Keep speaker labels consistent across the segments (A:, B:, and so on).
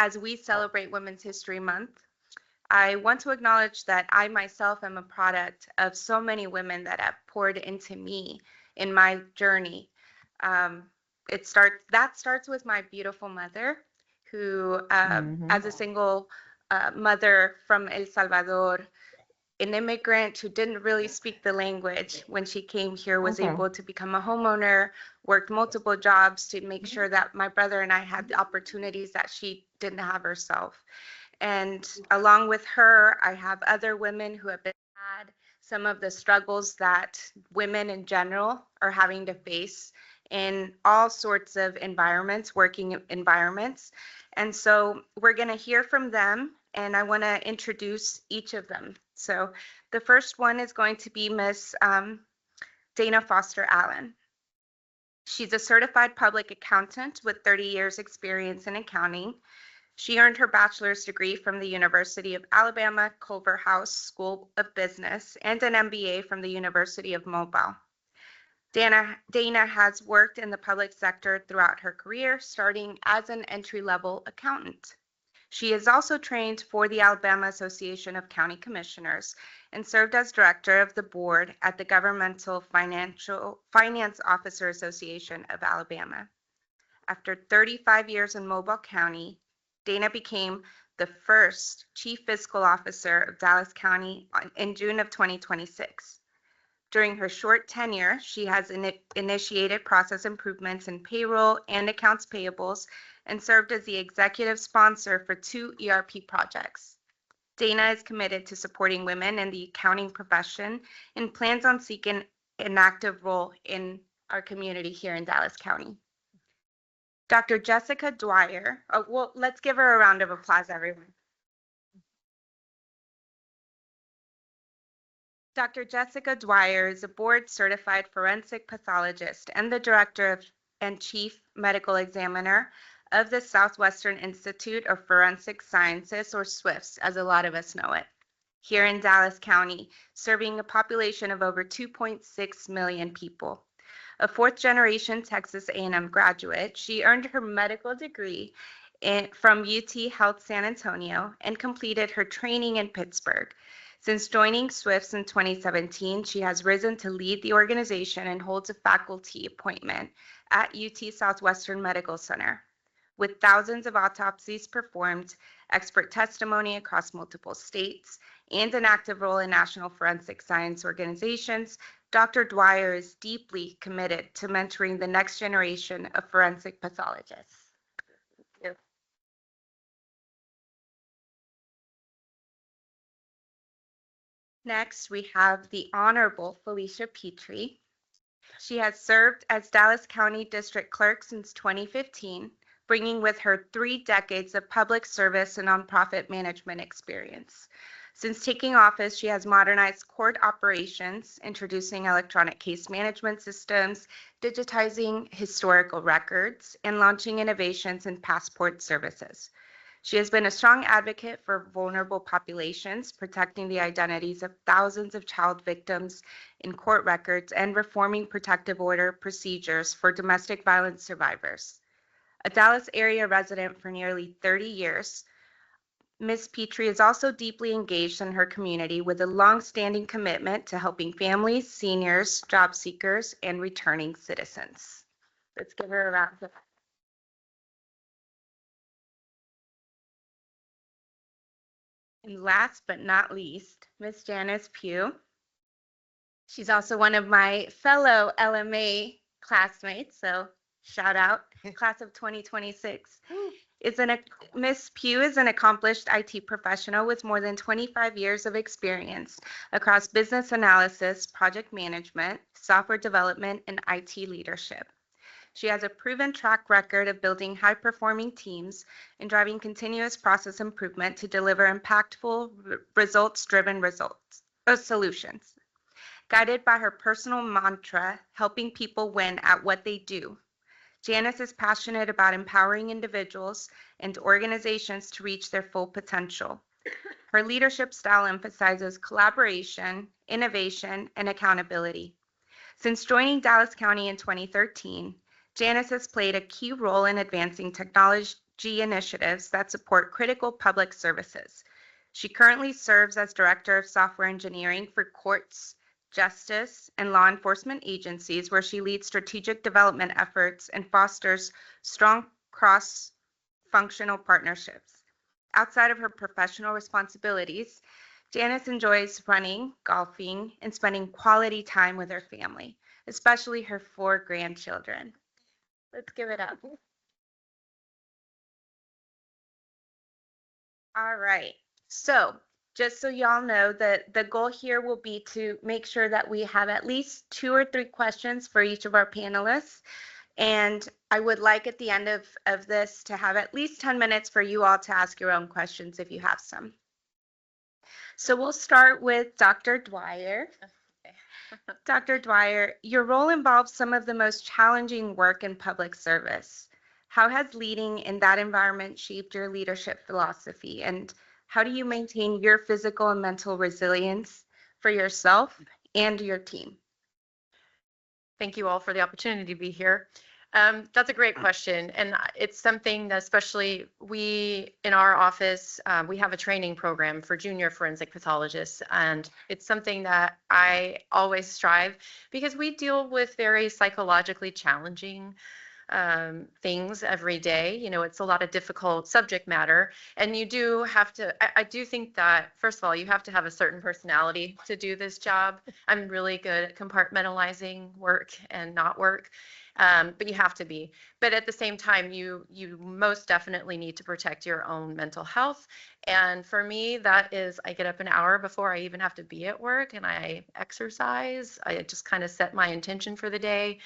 A: as we celebrate Women's History Month, I want to acknowledge that I myself am a product of so many women that have poured into me in my journey. Um, that starts with my beautiful mother, who, as a single mother from El Salvador, an immigrant who didn't really speak the language when she came here, was able to become a homeowner, worked multiple jobs to make sure that my brother and I had the opportunities that she didn't have herself. And along with her, I have other women who have had some of the struggles that women in general are having to face in all sorts of environments, working environments. And so we're going to hear from them, and I want to introduce each of them. So the first one is going to be Miss Dana Foster Allen. She's a certified public accountant with 30 years experience in accounting. She earned her bachelor's degree from the University of Alabama Culver House School of Business and an MBA from the University of Mobile. Dana has worked in the public sector throughout her career, starting as an entry-level accountant. She is also trained for the Alabama Association of County Commissioners and served as director of the board at the Governmental Finance Officer Association of Alabama. After 35 years in Mobile County, Dana became the first Chief Fiscal Officer of Dallas County in June of 2026. During her short tenure, she has initiated process improvements in payroll and accounts payables and served as the executive sponsor for 2 ERP projects. Dana is committed to supporting women in the accounting profession and plans on seeking an active role in our community here in Dallas County. Dr. Jessica Dwyer, well, let's give her a round of applause, everyone. Dr. Jessica Dwyer is a board-certified forensic pathologist and the director and chief medical examiner of the Southwestern Institute of Forensic Sciences, or SWIFS, as a lot of us know it, here in Dallas County, serving a population of over 2.6 million people. A fourth-generation Texas A&M graduate, she earned her medical degree from UT Health San Antonio and completed her training in Pittsburgh. Since joining SWIFS in 2017, she has risen to lead the organization and holds a faculty appointment at UT Southwestern Medical Center. With thousands of autopsies performed, expert testimony across multiple states, and an active role in national forensic science organizations, Dr. Dwyer is deeply committed to mentoring the next generation of forensic pathologists. Next, we have the Honorable Felicia Pitre. She has served as Dallas County District Clerk since 2015, bringing with her 3 decades of public service and nonprofit management experience. Since taking office, she has modernized court operations, introducing electronic case management systems, digitizing historical records, and launching innovations in passport services. She has been a strong advocate for vulnerable populations, protecting the identities of thousands of child victims in court records and reforming protective order procedures for domestic violence survivors. A Dallas area resident for nearly 30 years, Ms. Pitre is also deeply engaged in her community with a long-standing commitment to helping families, seniors, job seekers, and returning citizens. Let's give her a round of applause. And last but not least, Ms. Janice Pugh. She's also one of my fellow LMA classmates, so shout out, class of 2026. Ms. Pugh is an accomplished IT professional with more than 25 years of experience across business analysis, project management, software development, and IT leadership. She has a proven track record of building high-performing teams and driving continuous process improvement to deliver impactful, results-driven solutions. Guided by her personal mantra, helping people win at what they do, Janice is passionate about empowering individuals and organizations to reach their full potential. Her leadership style emphasizes collaboration, innovation, and accountability. Since joining Dallas County in 2013, Janice has played a key role in advancing ESG initiatives that support critical public services. She currently serves as Director of Software Engineering for courts, justice, and law enforcement agencies, where she leads strategic development efforts and fosters strong cross-functional partnerships. Outside of her professional responsibilities, Janice enjoys running, golfing, and spending quality time with her family, especially her 4 grandchildren. Let's give it up. All right. So just so y'all know, that the goal here will be to make sure that we have at least 2 or 3 questions for each of our panelists. And I would like at the end of this to have at least 10 minutes for you all to ask your own questions if you have some. So we'll start with Dr. Dwyer. Dr. Dwyer, your role involves some of the most challenging work in public service. How has leading in that environment shaped your leadership philosophy? And how do you maintain your physical and mental resilience for yourself and your team?
B: Thank you all for the opportunity to be here. That's a great question. And it's something that especially we in our office, we have a training program for junior forensic pathologists. And it's something that I always strive, because we deal with very psychologically challenging things every day. You know, it's a lot of difficult subject matter, and you do have to, I do think that, first of all, you have to have a certain personality to do this job. I'm really good at compartmentalizing work and not work, but you have to be. But at the same time, you most definitely need to protect your own mental health. And for me, that is, I get up an hour before I even have to be at work, and I exercise. I just kind of set my intention for the day,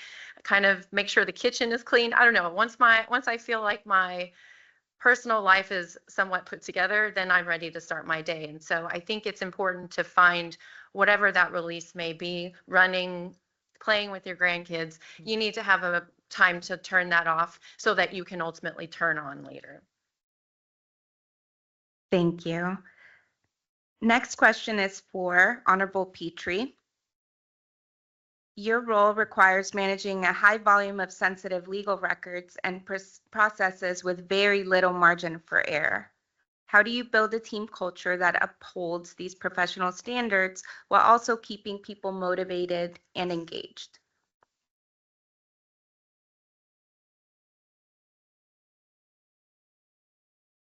B: kind of make sure the kitchen is clean. I don't know. Once I feel like my personal life is somewhat put together, then I'm ready to start my day. And so I think it's important to find whatever that release may be, running, playing with your grandkids. You need to have a time to turn that off so that you can ultimately turn on later.
A: Thank you. Next question is for Honorable Pitre. Your role requires managing a high volume of sensitive legal records and processes with very little margin for error. How do you build a team culture that upholds these professional standards while also keeping people motivated and engaged?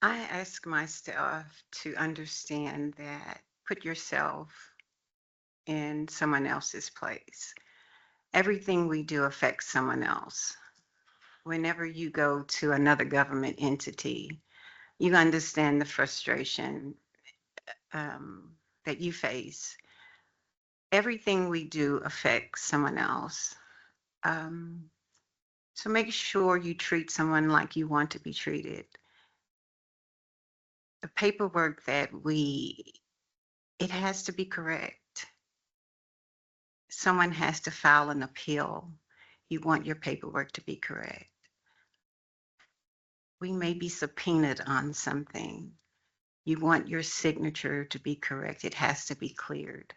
C: I ask myself to understand that, put yourself in someone else's place. Everything we do affects someone else. Whenever you go to another government entity, you understand the frustration that you face. Everything we do affects someone else. So make sure you treat someone like you want to be treated. The paperwork that it has to be correct. Someone has to file an appeal. You want your paperwork to be correct. We may be subpoenaed on something. You want your signature to be correct. It has to be cleared.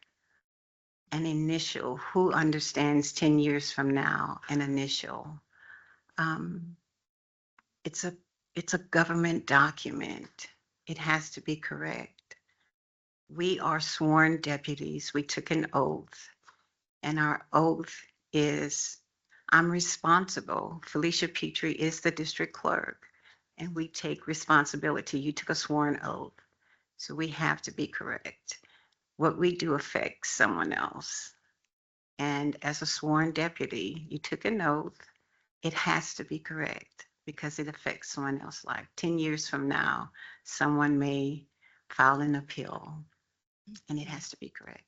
C: An initial, who understands 10 years from now, an initial. It's a government document. It has to be correct. We are sworn deputies. We took an oath, and our oath is, I'm responsible. Felicia Pitre is the district clerk, and we take responsibility. You took a sworn oath, so we have to be correct. What we do affects someone else. And as a sworn deputy, you took an oath. It has to be correct because it affects someone else's life. 10 years from now, someone may file an appeal, and it has to be correct.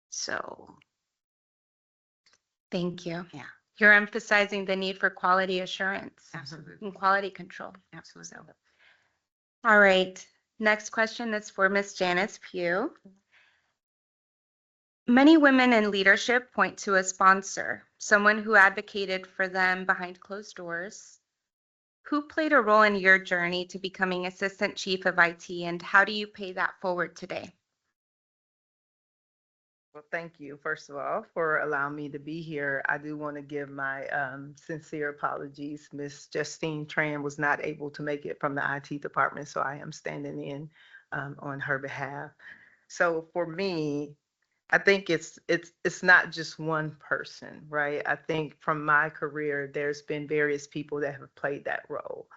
C: So,
A: Thank you.
C: yeah,
A: You're emphasizing the need for quality assurance
C: absolutely.
A: and quality control.
C: Absolutely.
A: All right. Next question is for Ms. Janice Pugh. Many women in leadership point to a sponsor, someone who advocated for them behind closed doors. Who played a role in your journey to becoming Assistant Chief of IT, and how do you pay that forward today?
D: Well, thank you, first of all, for allowing me to be here. I do want to give my sincere apologies. Miss Justine Tran was not able to make it from the IT department, so I am standing in on her behalf. So for me, I think it's not just one person, right? I think from my career, there's been various people that have played that role.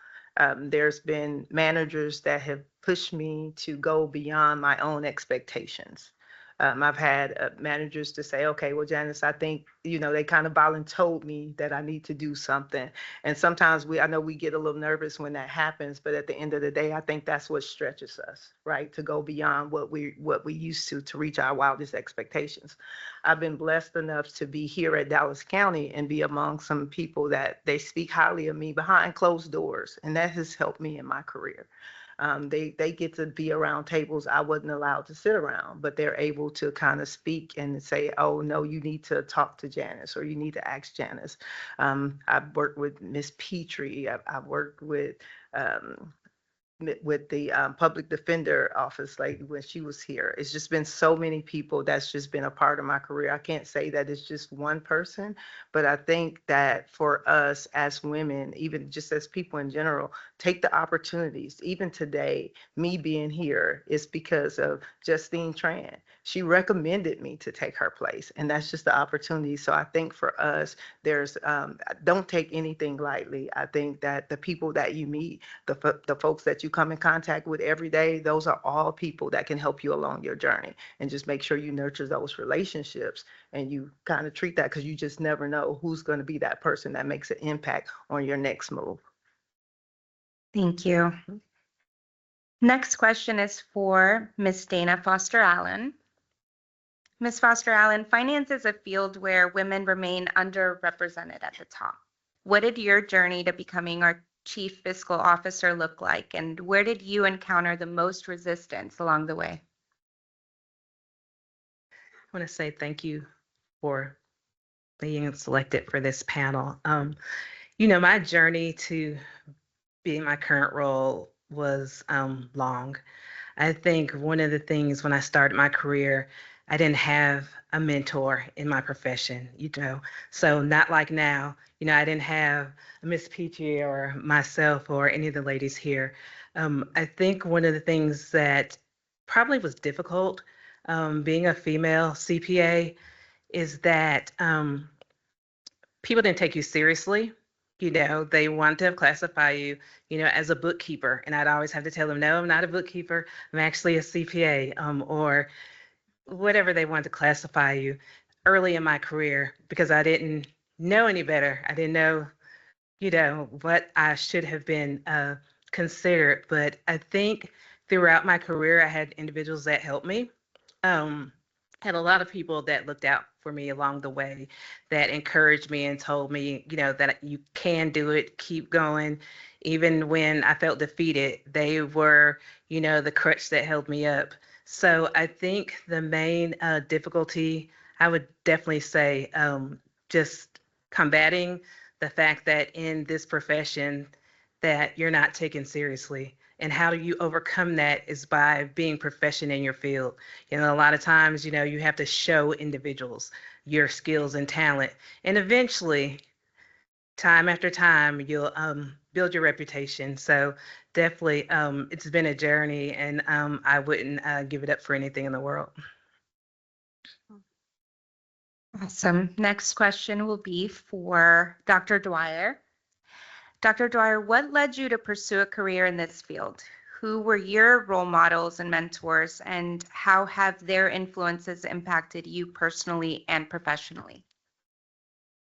D: There's been managers that have pushed me to go beyond my own expectations. I've had managers to say, okay, well, Janice, I think, they kind of volunteered me that I need to do something. And sometimes I know we get a little nervous when that happens, but at the end of the day, I think that's what stretches us, right? To go beyond what we used to reach our wildest expectations. I've been blessed enough to be here at Dallas County and be among some people that they speak highly of me behind closed doors. And that has helped me in my career. They get to be around tables I wasn't allowed to sit around, but they're able to kind of speak and say, oh, no, you need to talk to Janice or you need to ask Janice. I've worked with Miss Pitre. I've worked with the public defender office, like when she was here. It's just been so many people that's just been a part of my career. I can't say that it's just one person, but I think that for us as women, even just as people in general, take the opportunities. Even today, me being here is because of Justine Tran. She recommended me to take her place, and that's just the opportunity. So I think for us, there's don't take anything lightly. I think that the people that you meet, the folks that you come in contact with every day, those are all people that can help you along your journey. And just make sure you nurture those relationships and you kind of treat that, because you just never know who's going to be that person that makes an impact on your next move.
A: Thank you. Next question is for Ms. Dana Foster Allen. Ms. Foster Allen, finance is a field where women remain underrepresented at the top. What did your journey to becoming our Chief Fiscal Officer look like, and where did you encounter the most resistance along the way?
E: I want to say thank you for being selected for this panel. My journey to being my current role was long. I think one of the things when I started my career, I didn't have a mentor in my profession, so not like now, I didn't have Miss Pitre or myself or any of the ladies here. I think one of the things that probably was difficult being a female CPA is that people didn't take you seriously. They wanted to classify you, as a bookkeeper. And I'd always have to tell them, no, I'm not a bookkeeper. I'm actually a CPA, or whatever they wanted to classify you early in my career, because I didn't know any better. I didn't know, what I should have been considered. But I think throughout my career, I had individuals that helped me. Had a lot of people that looked out for me along the way, that encouraged me and told me, that you can do it, keep going. Even when I felt defeated, they were, the crutch that held me up. So I think the main difficulty, I would definitely say, just combating the fact that in this profession that you're not taken seriously. And how do you overcome that is by being proficient in your field. A lot of times, you have to show individuals your skills and talent. And eventually, time after time, you'll build your reputation. So definitely, it's been a journey, and I wouldn't give it up for anything in the world.
A: Awesome. Next question will be for Dr. Dwyer. Dr. Dwyer, what led you to pursue a career in this field? Who were your role models and mentors, and how have their influences impacted you personally and professionally?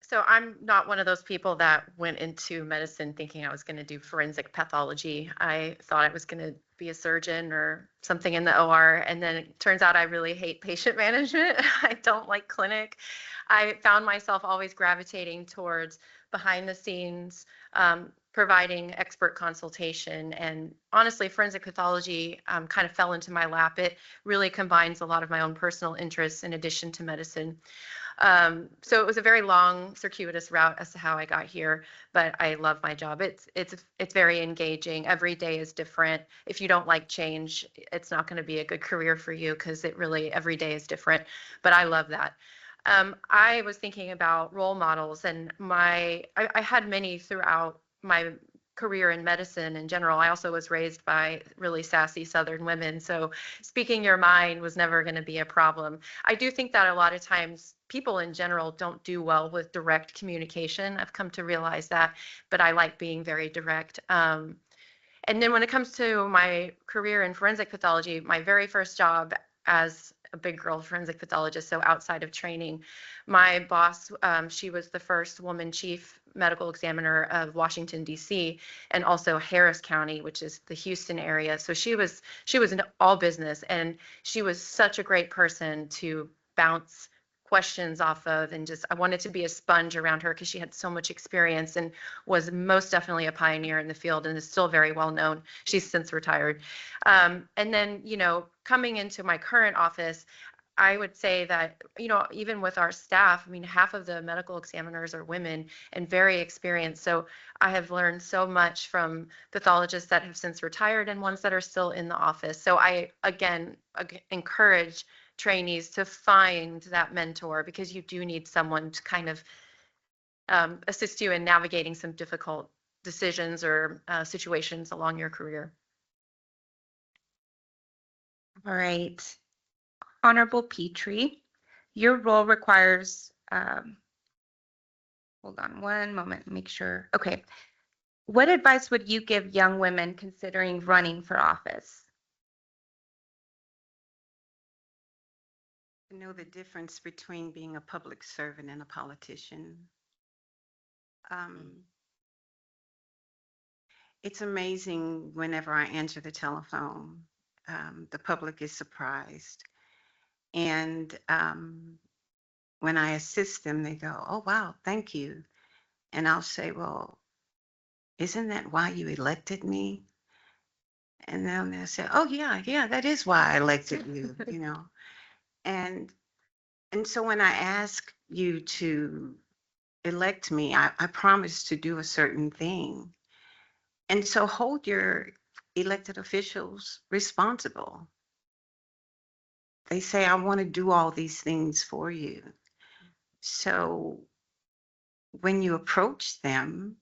B: So I'm not one of those people that went into medicine thinking I was going to do forensic pathology. I thought I was going to be a surgeon or something in the OR, and then it turns out I really hate patient management. I don't like clinic. I found myself always gravitating towards behind the scenes, providing expert consultation. And honestly, forensic pathology kind of fell into my lap. It really combines a lot of my own personal interests in addition to medicine. So it was a very long, circuitous route as to how I got here, but I love my job. It's very engaging. Every day is different. If you don't like change, it's not going to be a good career for you because it really every day is different. But I love that. I was thinking about role models, and I had many throughout my career in medicine in general. I also was raised by really sassy Southern women, so speaking your mind was never going to be a problem. I do think that a lot of times people in general don't do well with direct communication. I've come to realize that, but I like being very direct. And then when it comes to my career in forensic pathology, my very first job as a big girl forensic pathologist, so outside of training, my boss, she was the first woman chief medical examiner of Washington, D.C., and also Harris County, which is the Houston area. So she was in all business, and she was such a great person to bounce questions off of, and just I wanted to be a sponge around her because she had so much experience and was most definitely a pioneer in the field and is still very well known. She's since retired. And then, coming into my current office, I would say that, even with our staff, I mean, half of the medical examiners are women and very experienced. So I have learned so much from pathologists that have since retired and ones that are still in the office. So I, again, encourage trainees to find that mentor because you do need someone to kind of assist you in navigating some difficult decisions or situations along your career.
A: All right. Honorable Pitre, your role requires, hold on one moment, make sure. Okay. What advice would you give young women considering running for office?
C: To know the difference between being a public servant and a politician. It's amazing whenever I answer the telephone, the public is surprised. And when I assist them, they go, "Oh, wow, thank you." And I'll say, "Well, isn't that why you elected me?" And then they'll say, "Oh, yeah, that is why I elected you." And so when I ask you to elect me, I promise to do a certain thing. And so hold your elected officials responsible. They say, "I want to do all these things for you." So when you approach them,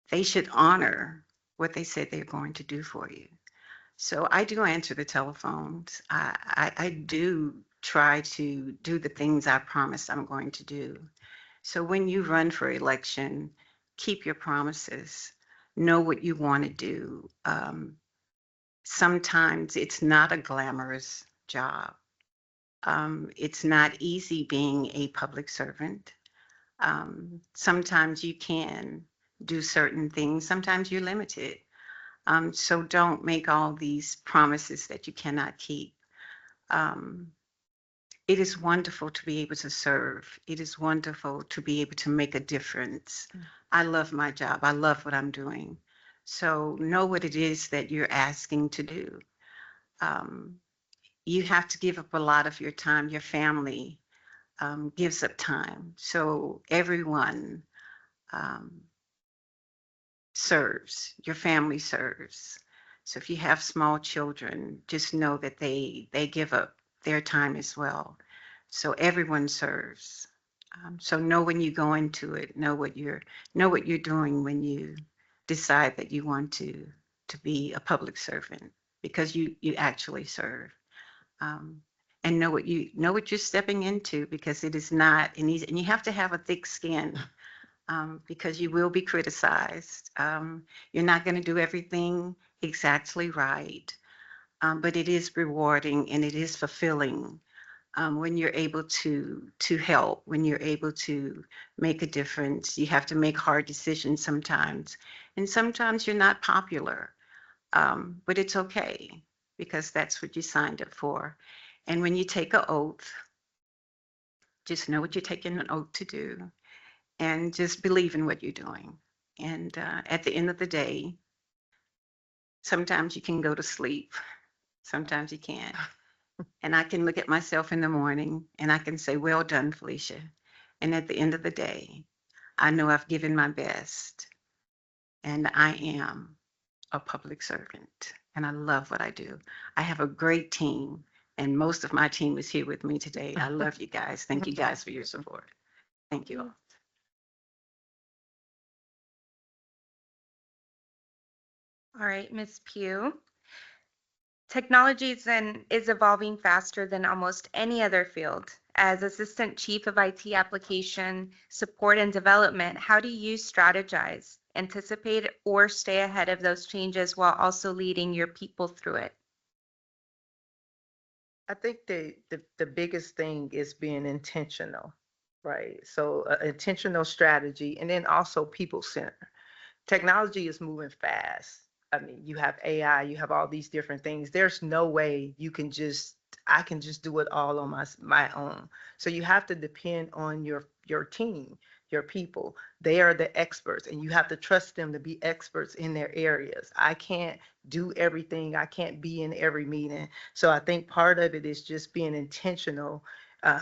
C: they should honor what they said they're going to do for you. So I do answer the telephones. I do try to do the things I promised I'm going to do. So when you run for election, keep your promises. Know what you want to do. Sometimes it's not a glamorous job. It's not easy being a public servant. Sometimes you can do certain things. Sometimes you're limited. So don't make all these promises that you cannot keep. It is wonderful to be able to serve. It is wonderful to be able to make a difference. I love my job. I love what I'm doing. So know what it is that you're asking to do. You have to give up a lot of your time. Your family gives up time. So everyone serves. Your family serves. So if you have small children, just know that they give up their time as well. So everyone serves. So know when you go into it, know what you're doing when you decide that you want to be a public servant, because you actually serve. And know what you're stepping into, because it is not an easy, and you have to have a thick skin. Because you will be criticized. You're not going to do everything exactly right, but it is rewarding and it is fulfilling when you're able to help, when you're able to make a difference. You have to make hard decisions sometimes, and sometimes you're not popular, but it's okay, because that's what you signed up for. And when you take an oath, just know what you're taking an oath to do, and just believe in what you're doing. And at the end of the day, sometimes you can go to sleep, sometimes you can't. And I can look at myself in the morning and I can say, well done, Felicia. And at the end of the day, I know I've given my best and I am a public servant and I love what I do. I have a great team and most of my team is here with me today. I love you guys. Thank you guys for your support. Thank you all.
A: All right, Ms. Pugh. Technology is evolving faster than almost any other field. As Assistant Chief of IT Application Support and Development, how do you strategize, anticipate, or stay ahead of those changes while also leading your people through it?
D: I think the biggest thing is being intentional, right? So intentional strategy and then also people centered. Technology is moving fast. I mean, you have AI, you have all these different things. There's no way I can just do it all on my own. So you have to depend on your team, your people. They are the experts and you have to trust them to be experts in their areas. I can't do everything. I can't be in every meeting. So I think part of it is just being intentional,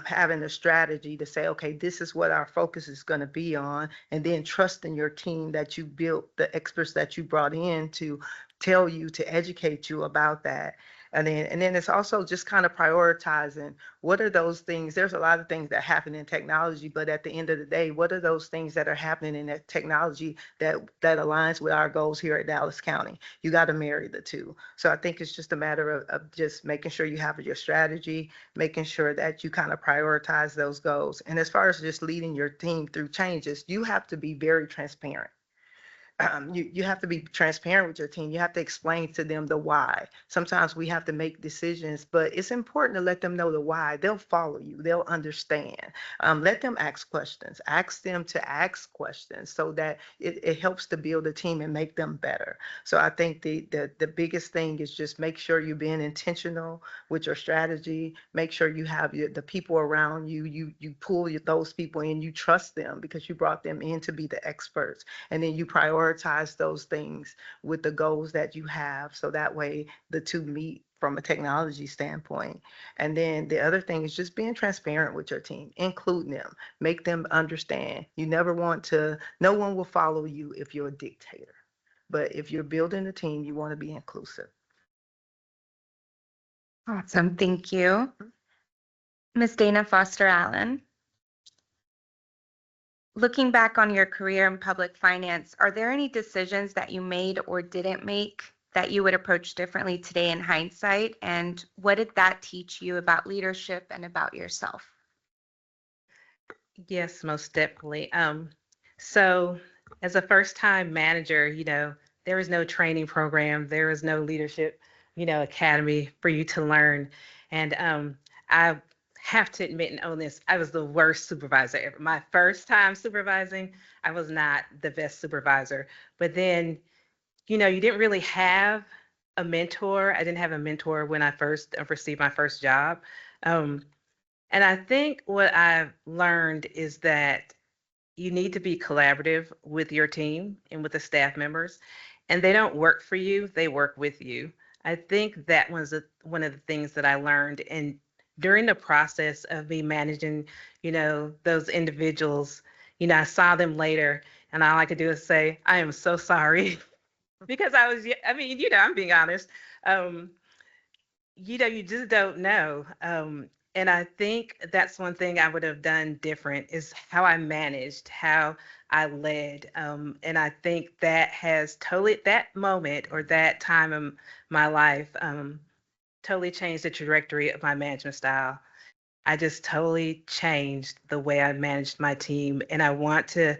D: having a strategy to say, okay, this is what our focus is going to be on, and then trusting your team that you built, the experts that you brought in to tell you, to educate you about that. And then it's also just kind of prioritizing what are those things. There's a lot of things that happen in technology, but at the end of the day, what are those things that are happening in that technology that aligns with our goals here at Dallas County? You got to marry the two. So I think it's just a matter of just making sure you have your strategy, making sure that you kind of prioritize those goals. And as far as just leading your team through changes, you have to be very transparent. You have to be transparent with your team. You have to explain to them the why. Sometimes we have to make decisions, but it's important to let them know the why. They'll follow you. They'll understand. Let them ask questions. Ask them to ask questions so that it helps to build a team and make them better. So I think the biggest thing is just make sure you're being intentional with your strategy. Make sure you have the people around you. You pull those people in. You trust them because you brought them in to be the experts, and then you prioritize those things with the goals that you have, so that way the two meet from a technology standpoint. And then the other thing is just being transparent with your team, include them, make them understand. You never want to, no one will follow you if you're a dictator, but if you're building a team, you want to be inclusive.
A: Awesome, thank you. Ms. Dana Foster Allen. Looking back on your career in public finance, are there any decisions that you made or didn't make that you would approach differently today in hindsight? And what did that teach you about leadership and about yourself?
E: Yes, most definitely. So as a first-time manager, there is no training program, there is no leadership, academy for you to learn. And I have to admit and own this, I was the worst supervisor ever. My first time supervising, I was not the best supervisor. But then, you didn't really have a mentor. I didn't have a mentor when I first received my first job. Um, and I think what I've learned is that you need to be collaborative with your team and with the staff members, and they don't work for you, they work with you. I think that was one of the things that I learned. And during the process of me managing, those individuals, I saw them later, and all I could do is say, I am so sorry. Because I mean, I'm being honest. Um, you just don't know. And I think that's one thing I would have done different is how I managed, how I led. And I think that moment or that time in my life totally changed the trajectory of my management style. I just totally changed the way I managed my team. And I want to,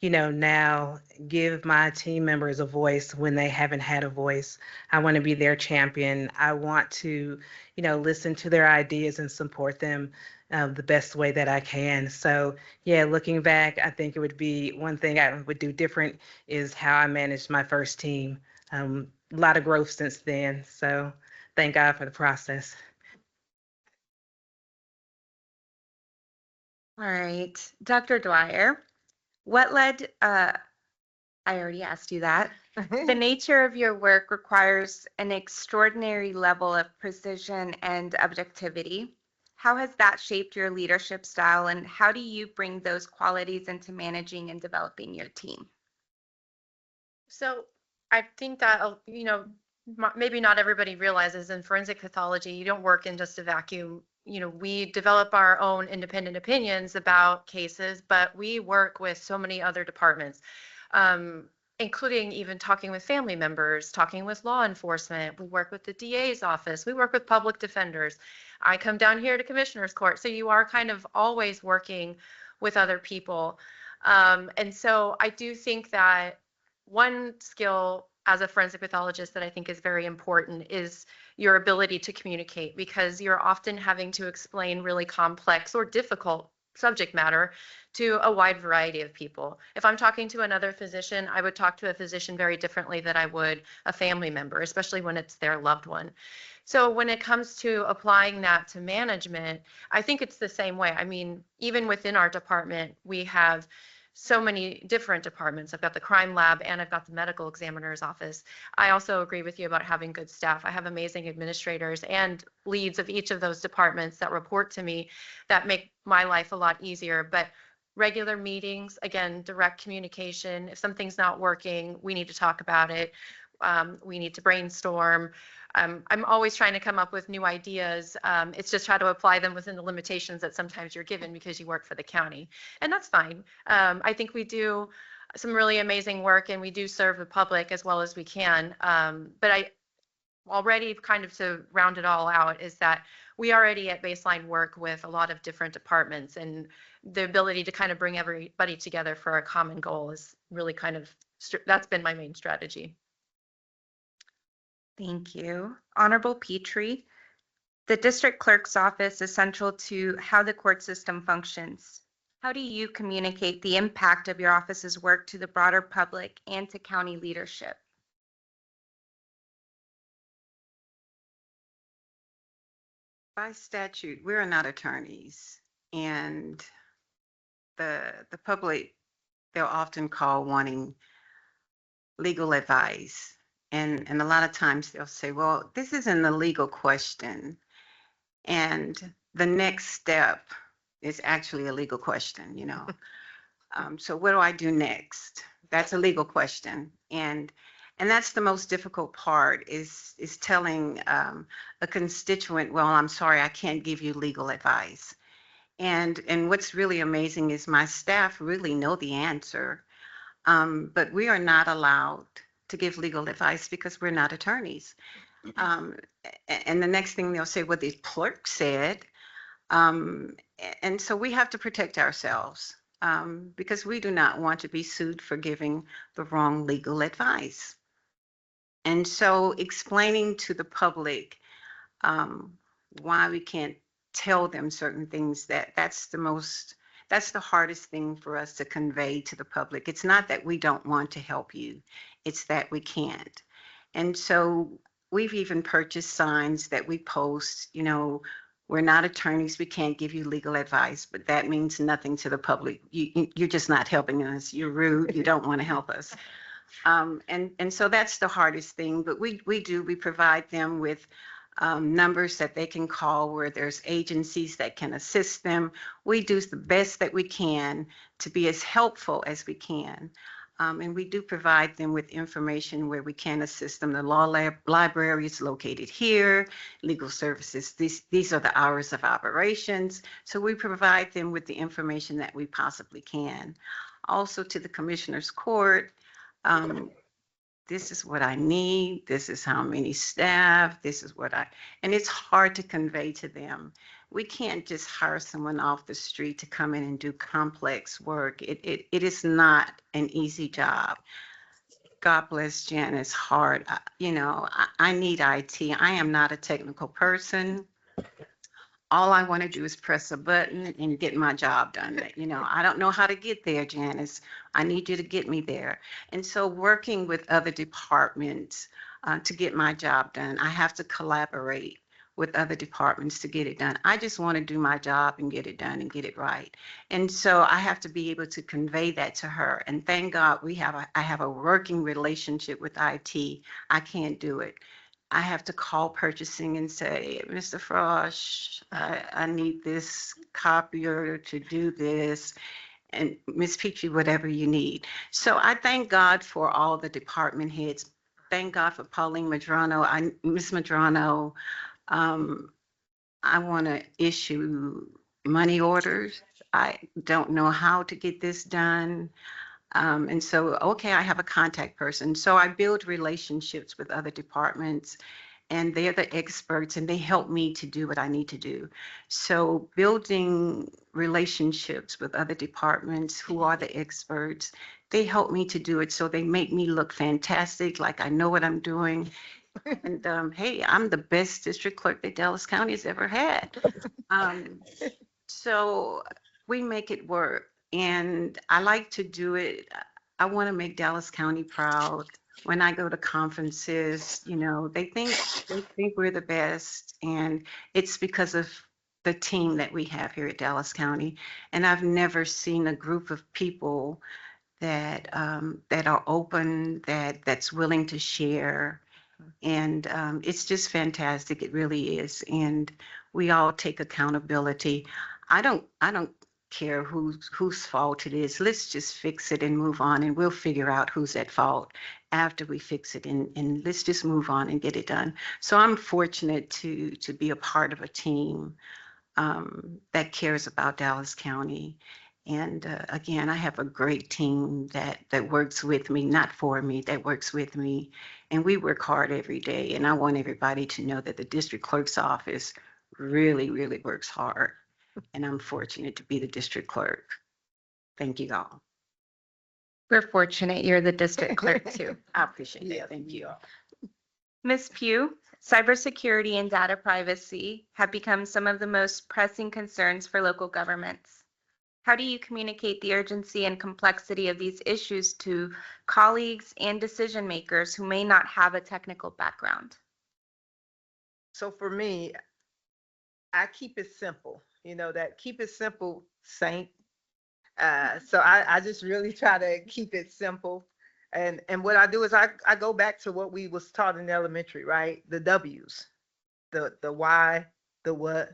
E: now give my team members a voice when they haven't had a voice. I want to be their champion. I want to, listen to their ideas and support them the best way that I can. So, yeah, looking back, I think it would be one thing I would do different is how I managed my first team. A lot of growth since then. So, thank God for the process.
A: All right, Dr. Dwyer, what led I already asked you that. The nature of your work requires an extraordinary level of precision and objectivity. How has that shaped your leadership style, and how do you bring those qualities into managing and developing your team?
B: So I think that, maybe not everybody realizes in forensic pathology, you don't work in just a vacuum. We develop our own independent opinions about cases, but we work with so many other departments, including even talking with family members, talking with law enforcement. We work with the DA's office. We work with public defenders. I come down here to commissioner's court. So you are kind of always working with other people. And so I do think that one skill as a forensic pathologist that I think is very important is your ability to communicate, because you're often having to explain really complex or difficult subject matter to a wide variety of people. If I'm talking to another physician, I would talk to a physician very differently than I would a family member, especially when it's their loved one. So when it comes to applying that to management, I think it's the same way. I mean, even within our department, we have so many different departments. I've got the crime lab and I've got the medical examiner's office. I also agree with you about having good staff. I have amazing administrators and leads of each of those departments that report to me that make my life a lot easier. But regular meetings, again, direct communication. If something's not working, we need to talk about it. We need to brainstorm. I'm always trying to come up with new ideas. It's just try to apply them within the limitations that sometimes you're given because you work for the county. And that's fine. I think we do some really amazing work and we do serve the public as well as we can. But I already kind of to round it all out is that we already at baseline work with a lot of different departments, and the ability to kind of bring everybody together for a common goal is really kind of, that's been my main strategy.
A: Thank you. Honorable Pitre, the district clerk's office is central to how the court system functions. How do you communicate the impact of your office's work to the broader public and to county leadership?
C: By statute, we are not attorneys, and the public, they'll often call wanting legal advice. And a lot of times they'll say, well, this isn't a legal question. And the next step is actually a legal question, you know. So what do I do next? That's a legal question. And that's the most difficult part is telling a constituent, well, I'm sorry, I can't give you legal advice. And what's really amazing is my staff really know the answer, but we are not allowed to give legal advice because we're not attorneys. And the next thing they'll say, well, the clerk said, and so we have to protect ourselves because we do not want to be sued for giving the wrong legal advice. And so explaining to the public why we can't tell them certain things, that's the hardest thing for us to convey to the public. It's not that we don't want to help you, it's that we can't. And so we've even purchased signs that we post, you know, we're not attorneys, we can't give you legal advice, but that means nothing to the public. You're just not helping us. You're rude. You don't want to help us. And so that's the hardest thing. But we provide them with numbers that they can call where there's agencies that can assist them. We do the best that we can to be as helpful as we can. And we do provide them with information where we can assist them. The law library is located here, legal services, these are the hours of operations. So we provide them with the information that we possibly can. Also to the commissioner's court, this is what I need, this is how many staff, this is what and it's hard to convey to them. We can't just hire someone off the street to come in and do complex work. It is not an easy job. God bless Jan, it's hard. You know, I need IT. I am not a technical person. All I want to do is press a button and get my job done. You know, I don't know how to get there, Janice. I need you to get me there. And so working with other departments to get my job done, I have to collaborate with other departments to get it done. I just want to do my job and get it done and get it right. And so I have to be able to convey that to her. And thank God I have a working relationship with IT. I can't do it. I have to call purchasing and say, Mr. Frosch, I need this copier to do this, and Miss Pitre, whatever you need. So I thank God for all the department heads. Thank God for Pauline Madrano. Miss Madrano, I want to issue money orders. I don't know how to get this done. And so, okay, I have a contact person. So I build relationships with other departments, and they're the experts, and they help me to do what I need to do. So building relationships with other departments who are the experts, they help me to do it. So they make me look fantastic, like I know what I'm doing. And hey, I'm the best district clerk that Dallas County has ever had. So we make it work. And I like to do it. I want to make Dallas County proud. When I go to conferences, they think we're the best. And it's because of the team that we have here at Dallas County. And I've never seen a group of people that that are open, that's willing to share. And it's just fantastic. It really is. And we all take accountability. I don't care whose fault it is. Let's just fix it and move on, and we'll figure out who's at fault after we fix it, and let's just move on and get it done. So I'm fortunate to be a part of a team that cares about Dallas County. And again, I have a great team that works with me, not for me, that works with me. And we work hard every day. And I want everybody to know that the district clerk's office really, really works hard. And I'm fortunate to be the district clerk. Thank you all.
A: We're fortunate you're the district clerk too.
C: I appreciate that. Thank you.
A: Ms. Pugh, cybersecurity and data privacy have become some of the most pressing concerns for local governments. How do you communicate the urgency and complexity of these issues to colleagues and decision makers who may not have a technical background?
D: So for me, I keep it simple, that keep it simple, Saint. So I just really try to keep it simple. And what I do is I go back to what we was taught in elementary, right? The W's, the why, the what,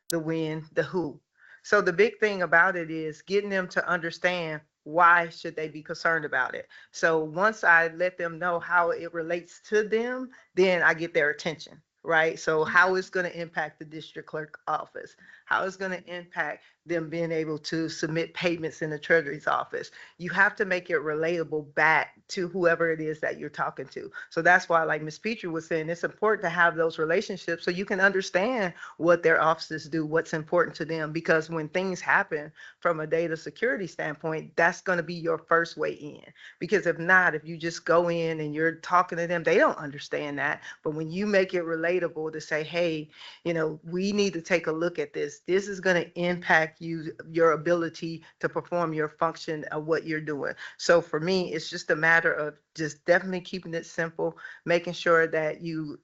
D: the when, the who. So the big thing about it is getting them to understand why should they be concerned about it. So once I let them know how it relates to them, then I get their attention, right? So how it's going to impact the district clerk office, how it's going to impact them being able to submit payments in the treasury's office. You have to make it relatable back to whoever it is that you're talking to. So that's why, like Ms. Pitre was saying, it's important to have those relationships so you can understand what their offices do, what's important to them. Because when things happen from a data security standpoint, that's going to be your first way in. Because if not, if you just go in and you're talking to them, they don't understand that. But when you make it relatable to say, hey, we need to take a look at this. This is going to impact your ability to perform your function of what you're doing. So for me, it's just a matter of just definitely keeping it simple, making sure that you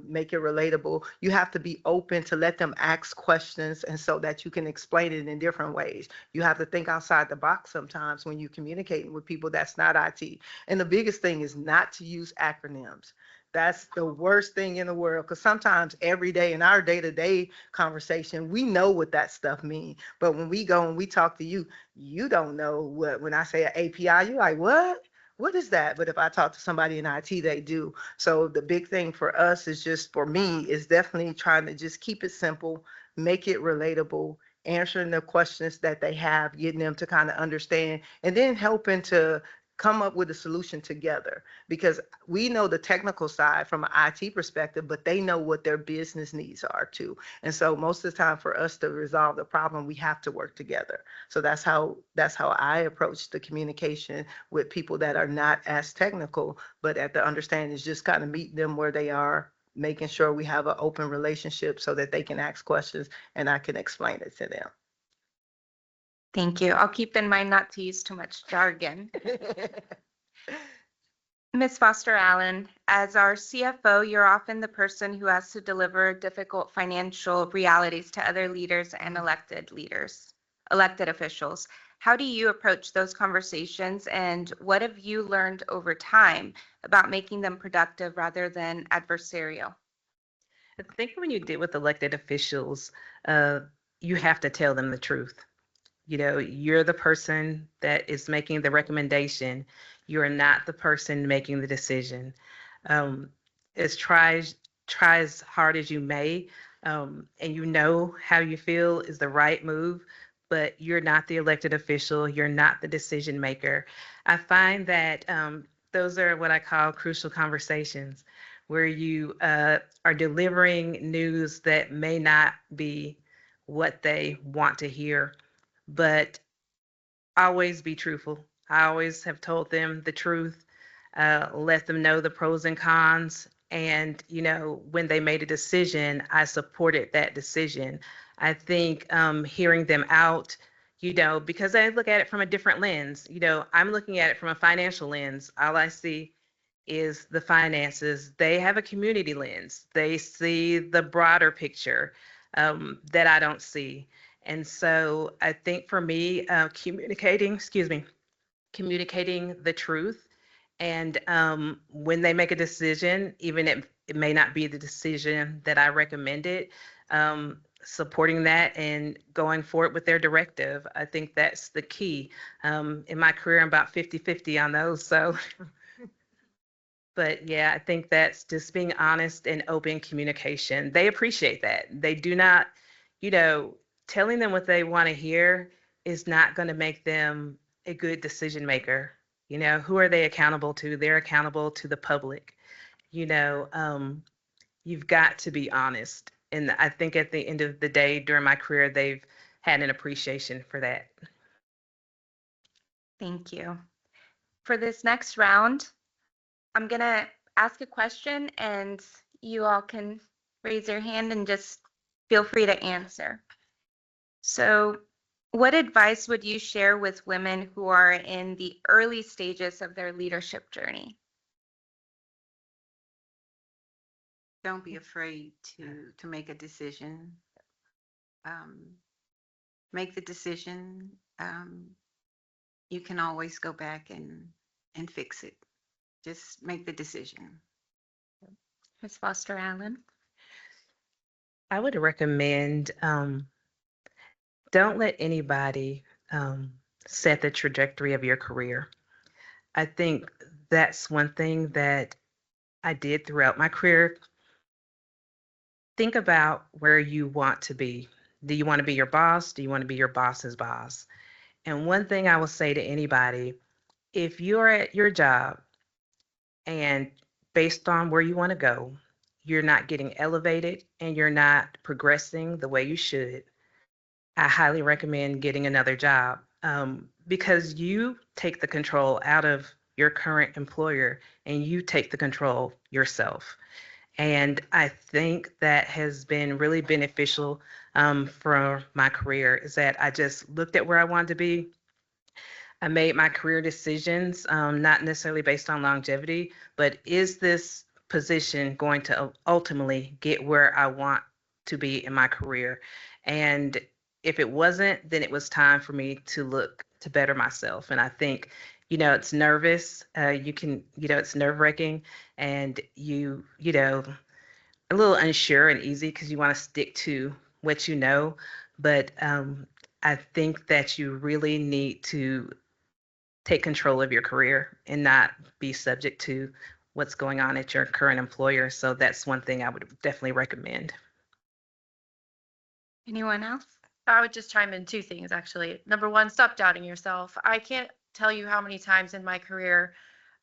D: make it relatable. You have to be open to let them ask questions, and so that you can explain it in different ways. You have to think outside the box sometimes when you're communicating with people that's not IT. And the biggest thing is not to use acronyms. That's the worst thing in the world, because sometimes every day in our day-to-day conversation, we know what that stuff means. But when we go and we talk to you, you don't know what, when I say an API, you're like, what? What is that? But if I talk to somebody in IT, they do. So the big thing for us is just, for me, is definitely trying to just keep it simple, make it relatable, answering the questions that they have, getting them to kind of understand, and then helping to come up with a solution together, because we know the technical side from an IT perspective, but they know what their business needs are too. And so most of the time for us to resolve the problem, we have to work together. So that's how I approach the communication with people that are not as technical, but at the understanding is just kind of meet them where they are, making sure we have an open relationship so that they can ask questions and I can explain it to them.
A: Thank you. I'll keep in mind not to use too much jargon. Ms. Foster Allen, as our CFO, you're often the person who has to deliver difficult financial realities to other leaders and elected officials. How do you approach those conversations, and what have you learned over time about making them productive rather than adversarial?
E: I think when you deal with elected officials, uh, you have to tell them the truth. You're the person that is making the recommendation. You're not the person making the decision. Um, as try as hard as you may, and you know how you feel is the right move, but you're not the elected official. You're not the decision maker. I find that those are what I call crucial conversations, where you are delivering news that may not be what they want to hear, but always be truthful. I always have told them the truth, let them know the pros and cons. And, when they made a decision, I supported that decision. I think hearing them out, because I look at it from a different lens. I'm looking at it from a financial lens. All I see is the finances. They have a community lens. They see the broader picture that I don't see. And so I think for me, communicating the truth. And when they make a decision, even if it may not be the decision that I recommended, supporting that and going forward with their directive. I think that's the key. In my career, I'm about 50-50 on those. So, but yeah, I think that's just being honest and open communication. They appreciate that. They do not, telling them what they want to hear is not going to make them a good decision maker. Who are they accountable to? They're accountable to the public. You've got to be honest. And I think at the end of the day, during my career, they've had an appreciation for that.
A: Thank you. For this next round, I'm going to ask a question and you all can raise your hand and just feel free to answer. So, what advice would you share with women who are in the early stages of their leadership journey?
C: Don't be afraid to make a decision. Make the decision. You can always go back and fix it. Just make the decision.
A: Ms. Foster Allen?
E: I would recommend don't let anybody set the trajectory of your career. I think that's one thing that I did throughout my career. Think about where you want to be. Do you want to be your boss? Do you want to be your boss's boss? And one thing I will say to anybody, if you're at your job and based on where you want to go, you're not getting elevated and you're not progressing the way you should, I highly recommend getting another job because you take the control out of your current employer and you take the control yourself. And I think that has been really beneficial for my career is that I just looked at where I wanted to be. I made my career decisions, not necessarily based on longevity, but is this position going to ultimately get where I want to be in my career? And if it wasn't, then it was time for me to look to better myself. And I think, it's nervous. It's nerve-wracking, and a little unsure and easy because you want to stick to what you know. But I think that you really need to take control of your career and not be subject to what's going on at your current employer. So that's one thing I would definitely recommend.
A: Anyone else?
B: I would just chime in two things, actually. Number one, stop doubting yourself. I can't tell you how many times in my career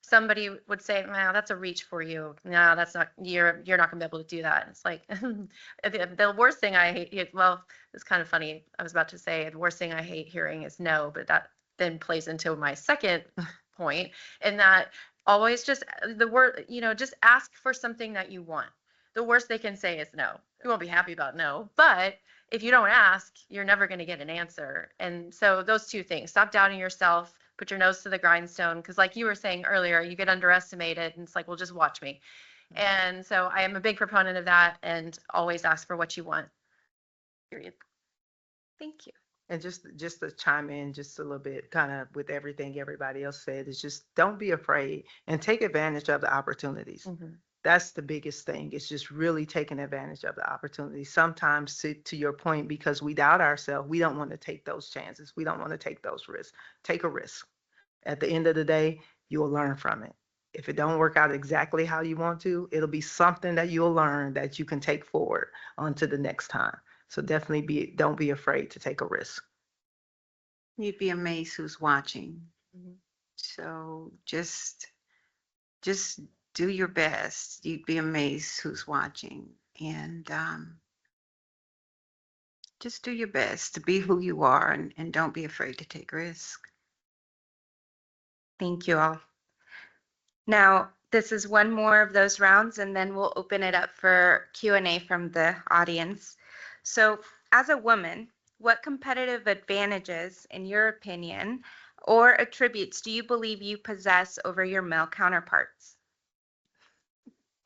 B: somebody would say, "Wow, that's a reach for you. No, that's not. You're not gonna be able to do that." And it's like the worst thing I hate. Well, it's kind of funny. I was about to say the worst thing I hate hearing is no, but that then plays into my second point, in that always just the word, just ask for something that you want. The worst they can say is no. You won't be happy about no, but if you don't ask, you're never going to get an answer. And so those two things, stop doubting yourself, put your nose to the grindstone. Because like you were saying earlier, you get underestimated and it's like, well, just watch me. And so I am a big proponent of that and always ask for what you want. Period.
A: Thank you.
D: And just to chime in just a little bit, kind of with everything everybody else said, is just don't be afraid and take advantage of the opportunities. That's the biggest thing. It's just really taking advantage of the opportunity. Sometimes to your point, because we doubt ourselves, we don't want to take those chances. We don't want to take those risks. Take a risk. At the end of the day, you'll learn from it. If it don't work out exactly how you want to, it'll be something that you'll learn that you can take forward onto the next time. So definitely don't be afraid to take a risk.
C: You'd be amazed who's watching.
B: Mhm.
C: So just do your best. You'd be amazed who's watching. And just do your best to be who you are and don't be afraid to take risks.
A: Thank you all. Now, this is one more of those rounds, and then we'll open it up for Q&A from the audience. So, as a woman, what competitive advantages, in your opinion, or attributes do you believe you possess over your male counterparts?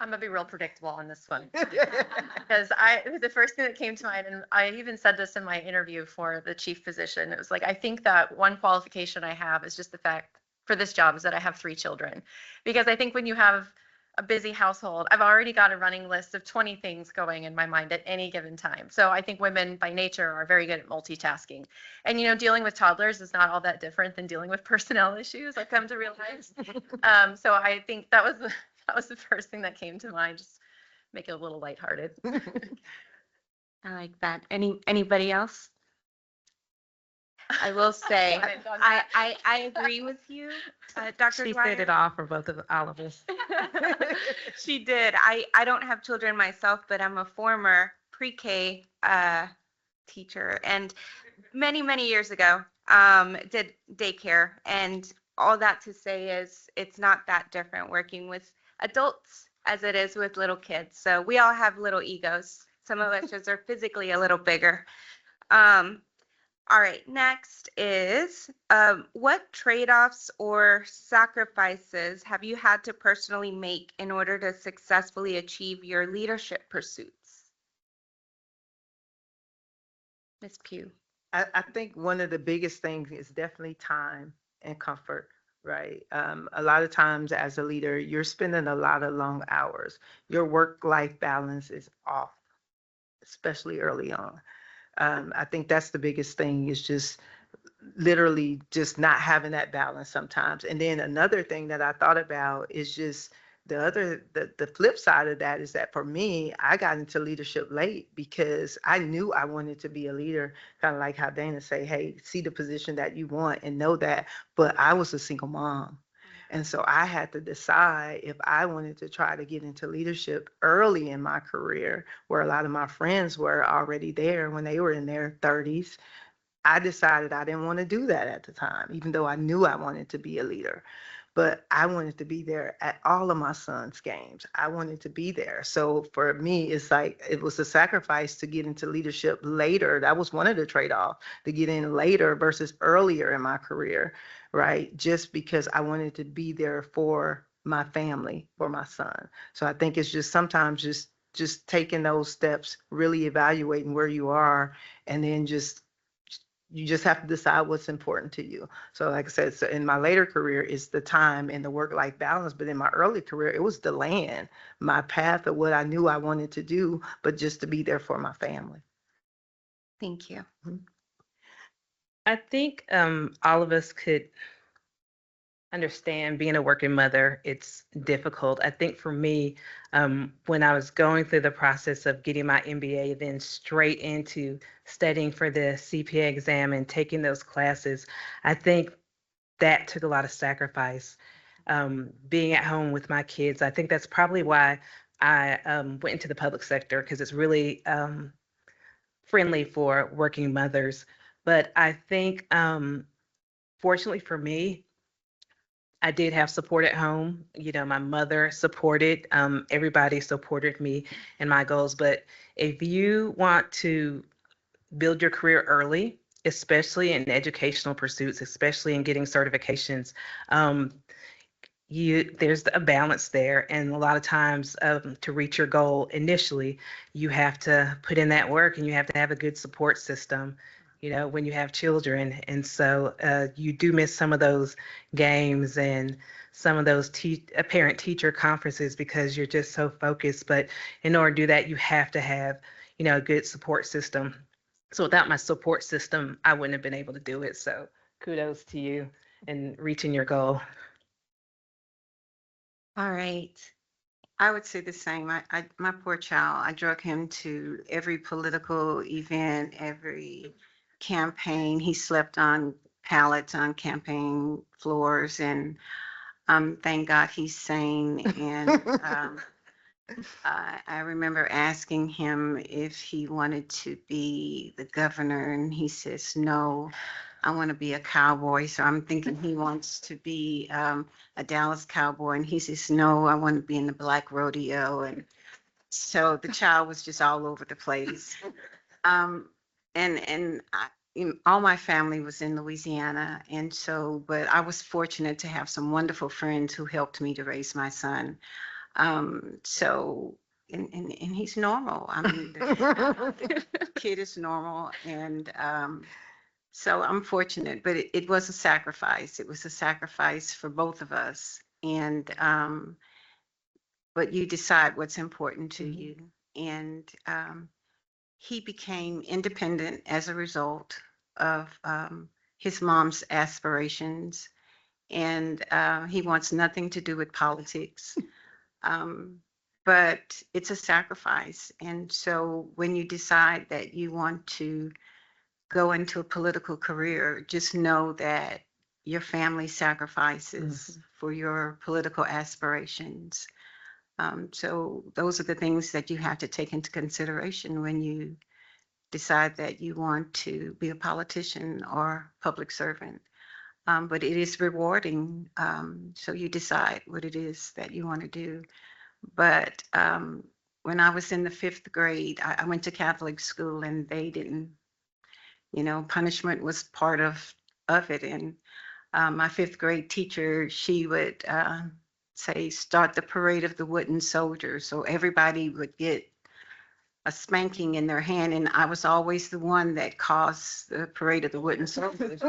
B: I'm gonna be real predictable on this one because the first thing that came to mind, and I even said this in my interview for the chief position, it was like, I think that one qualification I have is just the fact for this job is that I have 3 children. Because I think when you have a busy household, I've already got a running list of 20 things going in my mind at any given time. So I think women by nature are very good at multitasking. And, you know, dealing with toddlers is not all that different than dealing with personnel issues, I've come to realize. So I think that was the first thing that came to mind, just make it a little lighthearted.
A: I like that. Anybody else? I will say, I agree with you, Dr.
E: She
A: Dwyer.
E: said it all for all of us.
A: She did. I don't have children myself, but I'm a former pre-K teacher, and many years ago did daycare. And all that to say is it's not that different working with adults as it is with little kids. So we all have little egos. Some of us just are physically a little bigger. All right, next is what trade-offs or sacrifices have you had to personally make in order to successfully achieve your leadership pursuits? Ms. Pugh.
D: I think one of the biggest things is definitely time and comfort, right? A lot of times as a leader, you're spending a lot of long hours. Your work-life balance is off, especially early on. I think that's the biggest thing is just literally just not having that balance sometimes. And then another thing that I thought about is just the flip side of that is that for me, I got into leadership late because I knew I wanted to be a leader, kind of like how Dana say, hey, see the position that you want and know that. But I was a single mom. And so I had to decide if I wanted to try to get into leadership early in my career, where a lot of my friends were already there when they were in their 30s. I decided I didn't want to do that at the time, even though I knew I wanted to be a leader. But I wanted to be there at all of my son's games. I wanted to be there. So for me, it's like it was a sacrifice to get into leadership later. That was one of the trade-offs, to get in later versus earlier in my career, right? Just because I wanted to be there for my family, for my son. So I think it's just sometimes just taking those steps, really evaluating where you are, and then you just have to decide what's important to you. So like I said, so in my later career, it's the time and the work-life balance. But in my early career, it was delaying my path of what I knew I wanted to do, but just to be there for my family.
A: Thank you.
E: I think all of us could understand being a working mother, it's difficult. I think for me, when I was going through the process of getting my MBA, then straight into studying for the CPA exam and taking those classes, I think that took a lot of sacrifice. Being at home with my kids, I think that's probably why I went into the public sector, because it's really friendly for working mothers. But I think, fortunately for me, I did have support at home. You know, my mother supported, everybody supported me and my goals. But if you want to build your career early, especially in educational pursuits, especially in getting certifications. There's a balance there, and a lot of times to reach your goal initially, you have to put in that work, and you have to have a good support system, when you have children. And so you do miss some of those games and some of those parent-teacher conferences because you're just so focused. But in order to do that, you have to have a good support system. So without my support system, I wouldn't have been able to do it. So kudos to you in reaching your goal.
A: All right.
C: I would say the same. My poor child, I drug him to every political event, every campaign. He slept on pallets on campaign floors, and thank God he's sane. And I remember asking him if he wanted to be the governor, and he says, no, I want to be a cowboy. So I'm thinking he wants to be a Dallas cowboy. And he says, no, I want to be in the black rodeo. And so the child was just all over the place. All my family was in Louisiana. And so, but I was fortunate to have some wonderful friends who helped me to raise my son. So, and he's normal. I mean, the kid is normal. And so I'm fortunate, but it was a sacrifice. It was a sacrifice for both of us. And, but you decide what's important to you. And he became independent as a result of his mom's aspirations. And he wants nothing to do with politics. But it's a sacrifice. And so when you decide that you want to go into a political career, just know that your family sacrifices for your political aspirations. So those are the things that you have to take into consideration when you decide that you want to be a politician or public servant. But it is rewarding. So you decide what it is that you want to do. But when I was in the 5th grade, I went to Catholic school, and they didn't, punishment was part of it. And my 5th grade teacher, she would say, start the parade of the wooden soldiers. So everybody would get a spanking in their hand. And I was always the one that caused the parade of the wooden soldiers.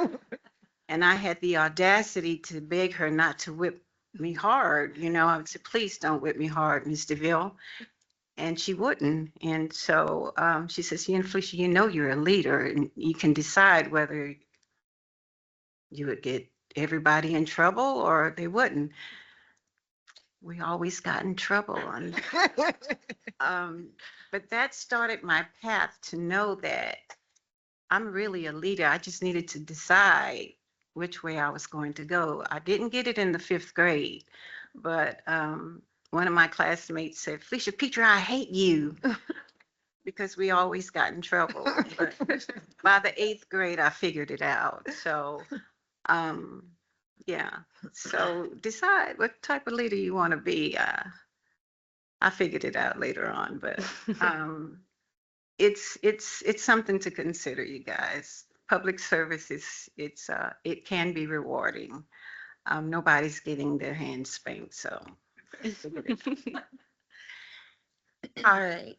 C: And I had the audacity to beg her not to whip me hard. I would say, please don't whip me hard, Miss DeVille. And she wouldn't. And so she says, Felicia, you're a leader, and you can decide whether you would get everybody in trouble or they wouldn't. We always got in trouble. But that started my path to know that I'm really a leader. I just needed to decide which way I was going to go. I didn't get it in the 5th grade, but one of my classmates said, Felicia, Pitre, I hate you, because we always got in trouble. But by the 8th grade, I figured it out. So, yeah. So decide what type of leader you want to be. I figured it out later on, but it's something to consider, you guys. Public service it can be rewarding. Nobody's getting their hands spanked, so.
A: All right.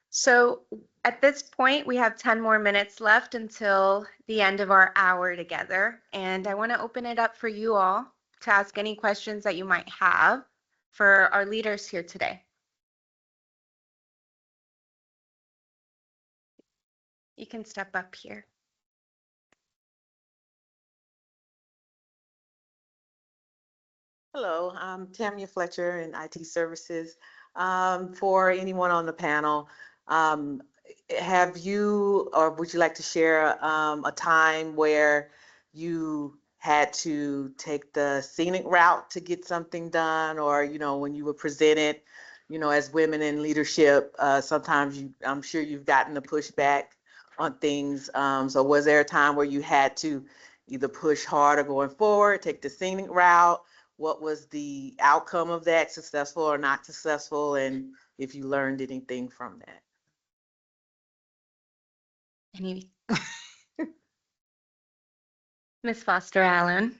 A: So at this point, we have 10 more minutes left until the end of our hour together. And I want to open it up for you all to ask any questions that you might have for our leaders here today. You can step up here.
F: Hello, I'm Tamia Fletcher in IT Services. For anyone on the panel, have you or would you like to share a time where you had to take the scenic route to get something done, or when you were presented, as women in leadership, sometimes I'm sure you've gotten the pushback on things. So was there a time where you had to either push harder going forward, take the scenic route? What was the outcome of that, successful or not successful, and if you learned anything from that?
A: Any? Ms. Foster Allen.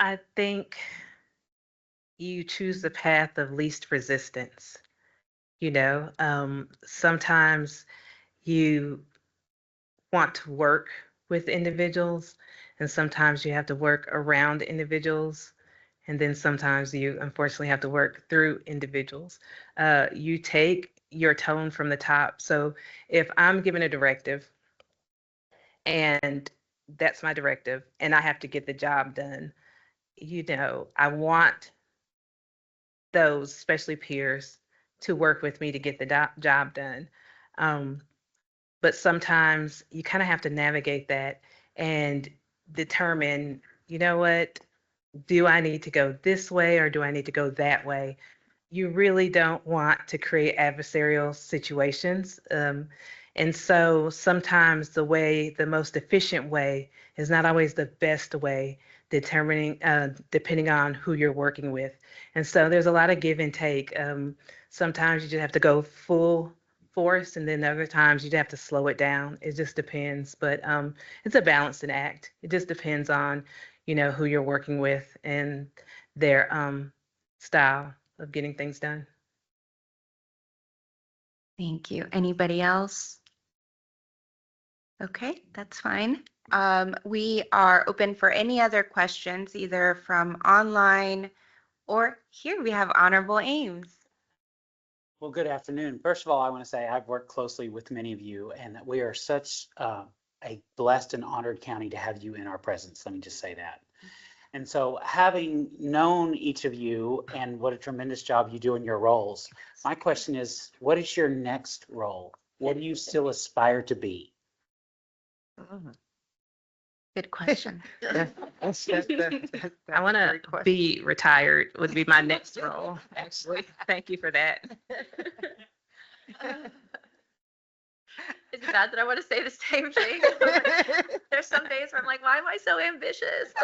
E: I think you choose the path of least resistance. Sometimes you want to work with individuals, and sometimes you have to work around individuals, and then sometimes you unfortunately have to work through individuals. You take your tone from the top. So if I'm given a directive and that's my directive and I have to get the job done, I want those, especially peers, to work with me to get the job done. Um, but sometimes you kind of have to navigate that and determine, what, do I need to go this way or do I need to go that way? You really don't want to create adversarial situations. And so sometimes the most efficient way is not always the best way, depending on who you're working with. And so there's a lot of give and take. Sometimes you just have to go full force, and then other times you have to slow it down. It just depends. But it's a balancing act. It just depends on, who you're working with and their style of getting things done.
A: Thank you. Anybody else? Okay, that's fine. We are open for any other questions, either from online or here we have Honorable Ames.
G: Well, good afternoon. First of all, I want to say I've worked closely with many of you and that we are such a blessed and honored county to have you in our presence. Let me just say that. And so having known each of you and what a tremendous job you do in your roles, my question is, what is your next role? What do you still aspire to be?
A: Good question.
E: I want to be retired would be my next role, actually. Thank you for that.
B: Is it bad that I want to say the same thing? There's some days where I'm like, why am I so ambitious?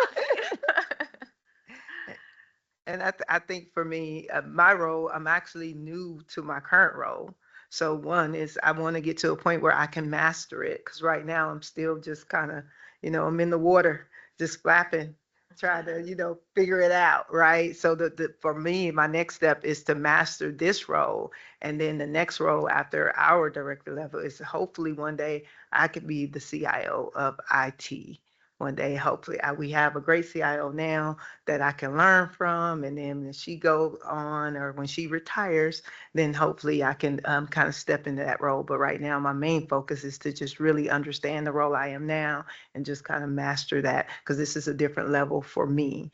D: And I think for me, my role, I'm actually new to my current role. So one is I want to get to a point where I can master it, because right now I'm still just kind of, I'm in the water, just flapping, trying to, figure it out, right? So for me, my next step is to master this role. And then the next role after our director level is hopefully one day I could be the CIO of IT. One day, hopefully, we have a great CIO now that I can learn from. And then when she goes on or when she retires, then hopefully I can kind of step into that role. But right now, my main focus is to just really understand the role I am now and just kind of master that, because this is a different level for me.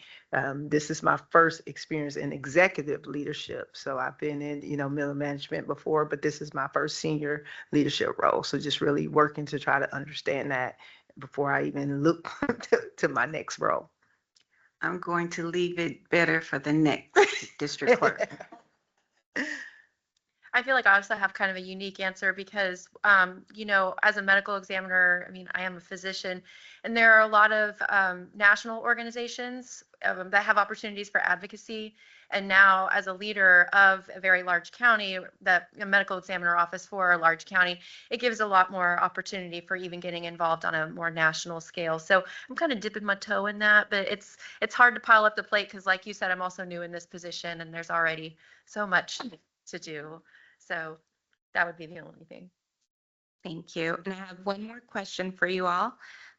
D: This is my first experience in executive leadership. So I've been in, middle management before, but this is my first senior leadership role. So just really working to try to understand that before I even look to my next role.
C: I'm going to leave it better for the next district clerk.
B: I feel like I also have kind of a unique answer because, as a medical examiner, I mean, I am a physician, and there are a lot of national organizations that have opportunities for advocacy. And now, as a leader of a very large county, a medical examiner office for a large county, it gives a lot more opportunity for even getting involved on a more national scale. So I'm kind of dipping my toe in that, but it's hard to pile up the plate because, like you said, I'm also new in this position, and there's already so much to do. So that would be the only thing.
A: Thank you. And I have one more question for you all.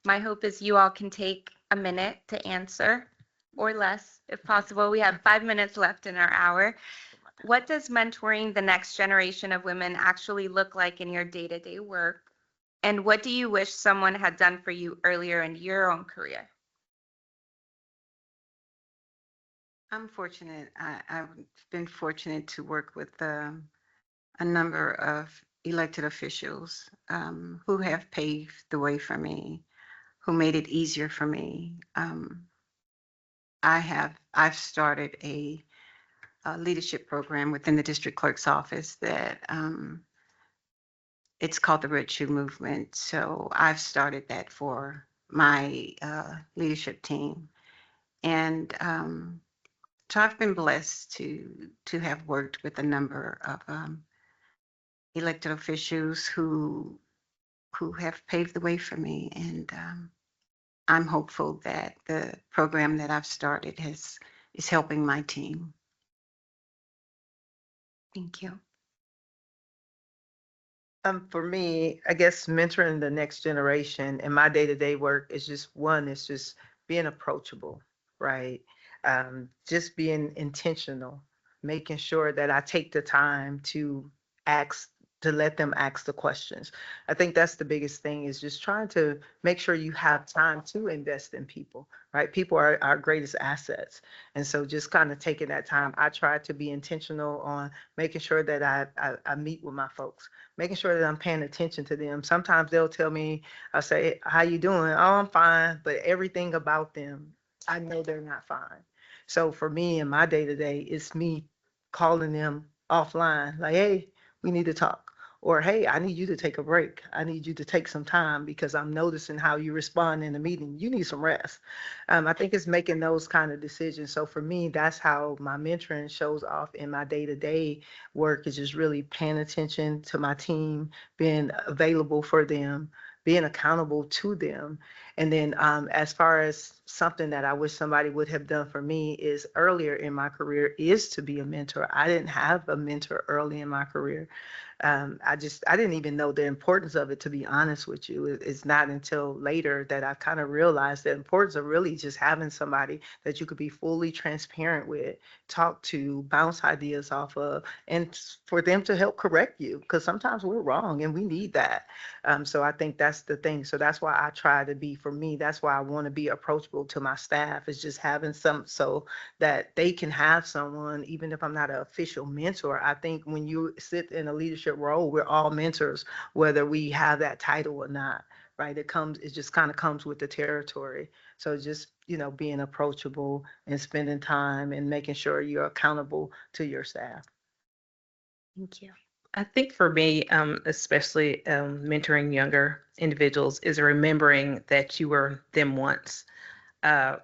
A: My hope is you all can take a minute to answer, or less if possible. We have 5 minutes left in our hour. What does mentoring the next generation of women actually look like in your day-to-day work? And what do you wish someone had done for you earlier in your own career?
C: I'm fortunate. I've been fortunate to work with a number of elected officials who have paved the way for me, who made it easier for me. I've started a leadership program within the district clerk's office that it's called the Red Shoe Movement. So I've started that for my leadership team. And so I've been blessed to have worked with a number of elected officials who who have paved the way for me. And I'm hopeful that the program that I've started is helping my team.
A: Thank you.
D: For me, I guess mentoring the next generation in my day-to-day work is just one, it's just being approachable, right? Just being intentional, making sure that I take the time to ask, to let them ask the questions. I think that's the biggest thing, is just trying to make sure you have time to invest in people, right? People are our greatest assets. And so just kind of taking that time, I try to be intentional on making sure that I meet with my folks, making sure that I'm paying attention to them. Sometimes they'll tell me, I'll say, how you doing? Oh, I'm fine. But everything about them, I know they're not fine. So for me in my day to day, it's me calling them offline, like, hey, we need to talk. Or, hey, I need you to take a break. I need you to take some time because I'm noticing how you respond in the meeting. You need some rest. I think it's making those kind of decisions. So for me, that's how my mentoring shows off in my day-to-day work, is just really paying attention to my team, being available for them, being accountable to them. And then as far as something that I wish somebody would have done for me is earlier in my career is to be a mentor. I didn't have a mentor early in my career. I didn't even know the importance of it, to be honest with you. It's not until later that I've kind of realized the importance of really just having somebody that you could be fully transparent with, talk to, bounce ideas off of, and for them to help correct you, because sometimes we're wrong and we need that. So I think that's the thing. So that's why I try to be, for me, that's why I want to be approachable to my staff, is just having some, so that they can have someone, even if I'm not an official mentor. I think when you sit in a leadership role, we're all mentors, whether we have that title or not, right? It just kind of comes with the territory. So just, being approachable and spending time and making sure you're accountable to your staff.
A: Thank you.
E: I think for me, especially mentoring younger individuals, is remembering that you were them once. Uh,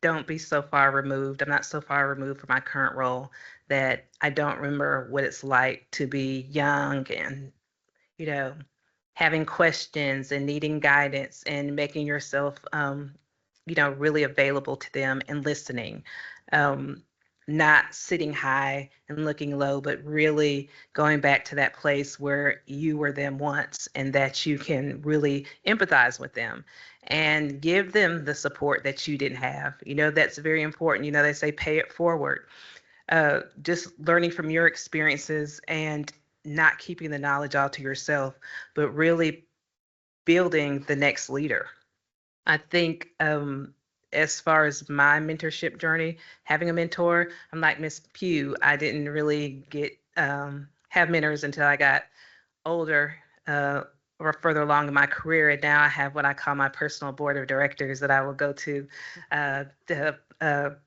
E: don't be so far removed. I'm not so far removed from my current role that I don't remember what it's like to be young and, having questions and needing guidance and making yourself, really available to them and listening. Um, Not sitting high and looking low, but really going back to that place where you were them once and that you can really empathize with them and give them the support that you didn't have. That's very important. They say pay it forward. Just learning from your experiences and not keeping the knowledge all to yourself, but really building the next leader. I think as far as my mentorship journey, having a mentor, I'm like Miss Pugh. I didn't really get have mentors until I got older or further along in my career. And now I have what I call my personal board of directors that I will go to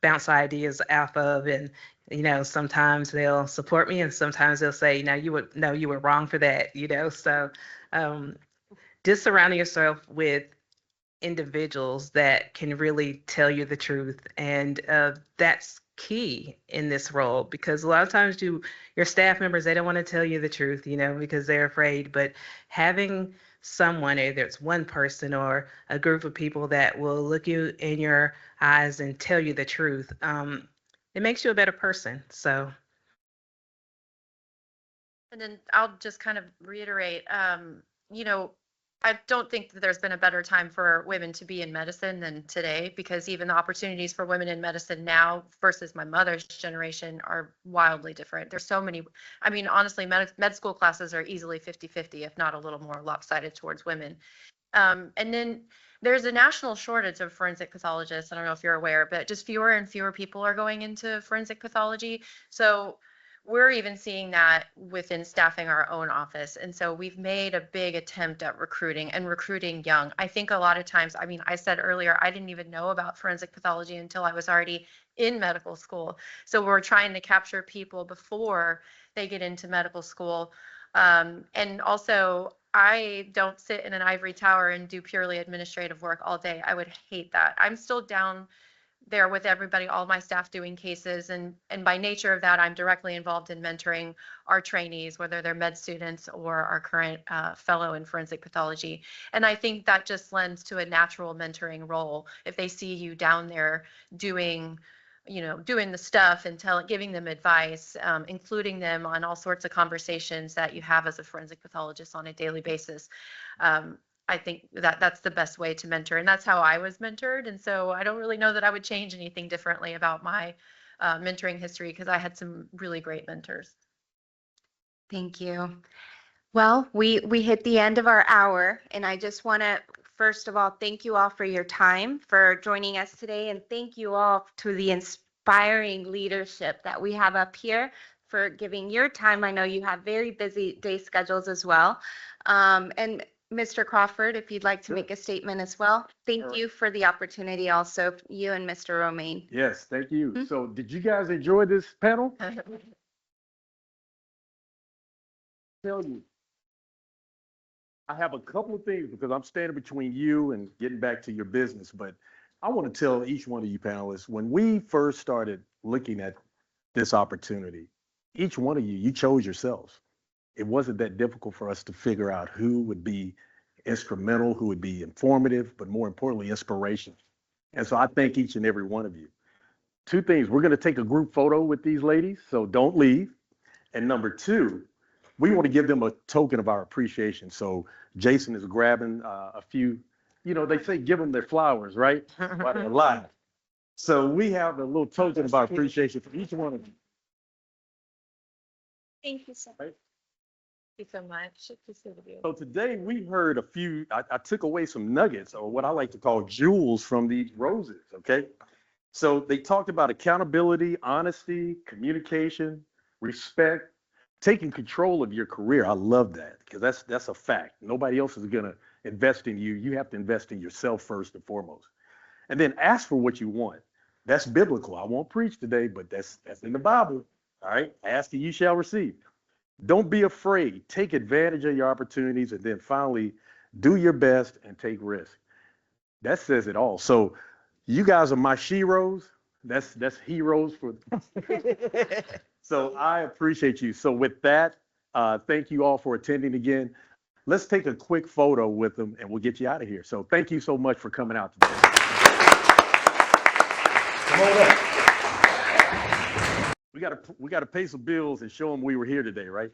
E: bounce ideas off of. And sometimes they'll support me, and sometimes they'll say, you were wrong for that. So just surrounding yourself with individuals that can really tell you the truth. And that's key in this role, because a lot of times your staff members, they don't want to tell you the truth, because they're afraid. But having someone, either it's one person or a group of people that will look you in your eyes and tell you the truth, it makes you a better person. So.
B: And then I'll just kind of reiterate, I don't think that there's been a better time for women to be in medicine than today, because even the opportunities for women in medicine now versus my mother's generation are wildly different. There's so many, honestly, med school classes are easily 50-50, if not a little more lopsided towards women. And then there's a national shortage of forensic pathologists. I don't know if you're aware, but just fewer and fewer people are going into forensic pathology. So we're even seeing that within staffing our own office. And so we've made a big attempt at recruiting and recruiting young. I think a lot of times, I said earlier, I didn't even know about forensic pathology until I was already in medical school. So we're trying to capture people before they get into medical school. And also, I don't sit in an ivory tower and do purely administrative work all day. I would hate that. I'm still down there with everybody, all my staff doing cases. And by nature of that, I'm directly involved in mentoring our trainees, whether they're med students or our current fellow in forensic pathology. And I think that just lends to a natural mentoring role. If they see you down there doing the stuff and giving them advice, including them on all sorts of conversations that you have as a forensic pathologist on a daily basis. I think that that's the best way to mentor, and that's how I was mentored. And so I don't really know that I would change anything differently about my mentoring history, because I had some really great mentors.
A: Thank you. Well, we hit the end of our hour, and I just want to, first of all, thank you all for your time, for joining us today, and thank you all to the inspiring leadership that we have up here for giving your time. I know you have very busy day schedules as well. And Mr. Crawford, if you'd like to make a statement as well. Thank you for the opportunity also, you and Mr. Romaine.
H: Yes, thank you. So did you guys enjoy this panel? Tell you. I have a couple of things because I'm standing between you and getting back to your business, but I want to tell each one of you panelists, when we first started looking at this opportunity, each one of you chose yourselves. It wasn't that difficult for us to figure out who would be instrumental, who would be informative, but more importantly, inspirational. And so I thank each and every one of you. Two things, we're going to take a group photo with these ladies, so don't leave. And number two, we want to give them a token of our appreciation. So Jason is grabbing a few, they say give them their flowers, right? While they're alive. So we have a little token of our appreciation for each one of you.
A: Thank you so much.
B: Thank you so much.
H: So today we heard a few, I took away some nuggets, or what I like to call jewels, from these roses, okay? So they talked about accountability, honesty, communication, respect, taking control of your career. I love that, because that's a fact. Nobody else is gonna invest in you. You have to invest in yourself first and foremost. And then ask for what you want. That's biblical. I won't preach today, but that's in the Bible. All right, ask and you shall receive. Don't be afraid. Take advantage of your opportunities, and then finally, do your best and take risks. That says it all. So you guys are my sheroes. That's heroes for. So I appreciate you. So with that, thank you all for attending again. Let's take a quick photo with them, and we'll get you out of here. So thank you so much for coming out today. Come on up. We got to pay some bills and show them we were here today, right?